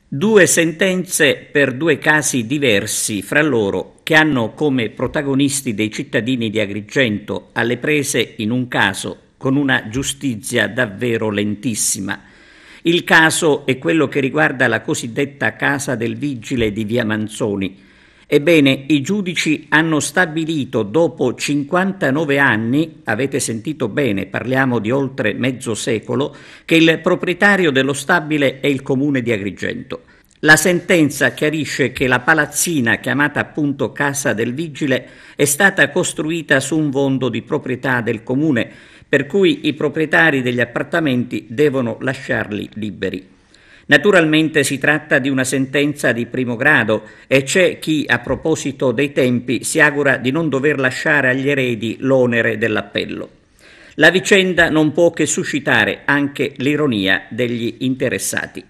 Due sentenze per due casi diversi fra loro che hanno come protagonisti dei cittadini di Agrigento alle prese in un caso con una giustizia davvero lentissima. Il caso è quello che riguarda la cosiddetta Casa del Vigile di via Manzoni. Ebbene, i giudici hanno stabilito dopo 59 anni, avete sentito bene, parliamo di oltre mezzo secolo, che il proprietario dello stabile è il comune di Agrigento. La sentenza chiarisce che la palazzina, chiamata appunto Casa del Vigile, è stata costruita su un fondo di proprietà del comune, per cui i proprietari degli appartamenti devono lasciarli liberi. Naturalmente si tratta di una sentenza di primo grado e c'è chi, a proposito dei tempi, si augura di non dover lasciare agli eredi l'onere dell'appello. La vicenda non può che suscitare anche l'ironia degli interessati.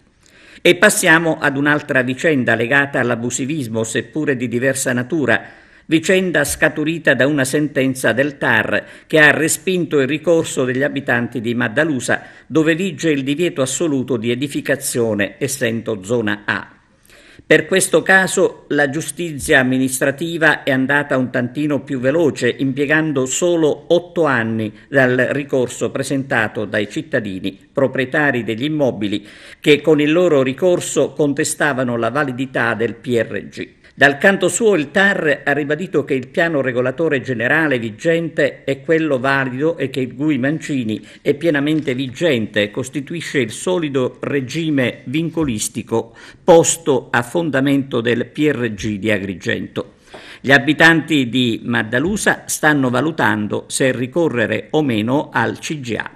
E passiamo ad un'altra vicenda legata all'abusivismo, seppure di diversa natura, vicenda scaturita da una sentenza del TAR che ha respinto il ricorso degli abitanti di Maddalusa, dove vige il divieto assoluto di edificazione essendo zona A. Per questo caso la giustizia amministrativa è andata un tantino più veloce, impiegando solo 8 anni dal ricorso presentato dai cittadini proprietari degli immobili che con il loro ricorso contestavano la validità del PRG. Dal canto suo il TAR ha ribadito che il piano regolatore generale vigente è quello valido e che il GUI Mancini è pienamente vigente e costituisce il solido regime vincolistico posto a fondamento del PRG di Agrigento. Gli abitanti di Maddalusa stanno valutando se ricorrere o meno al CGA.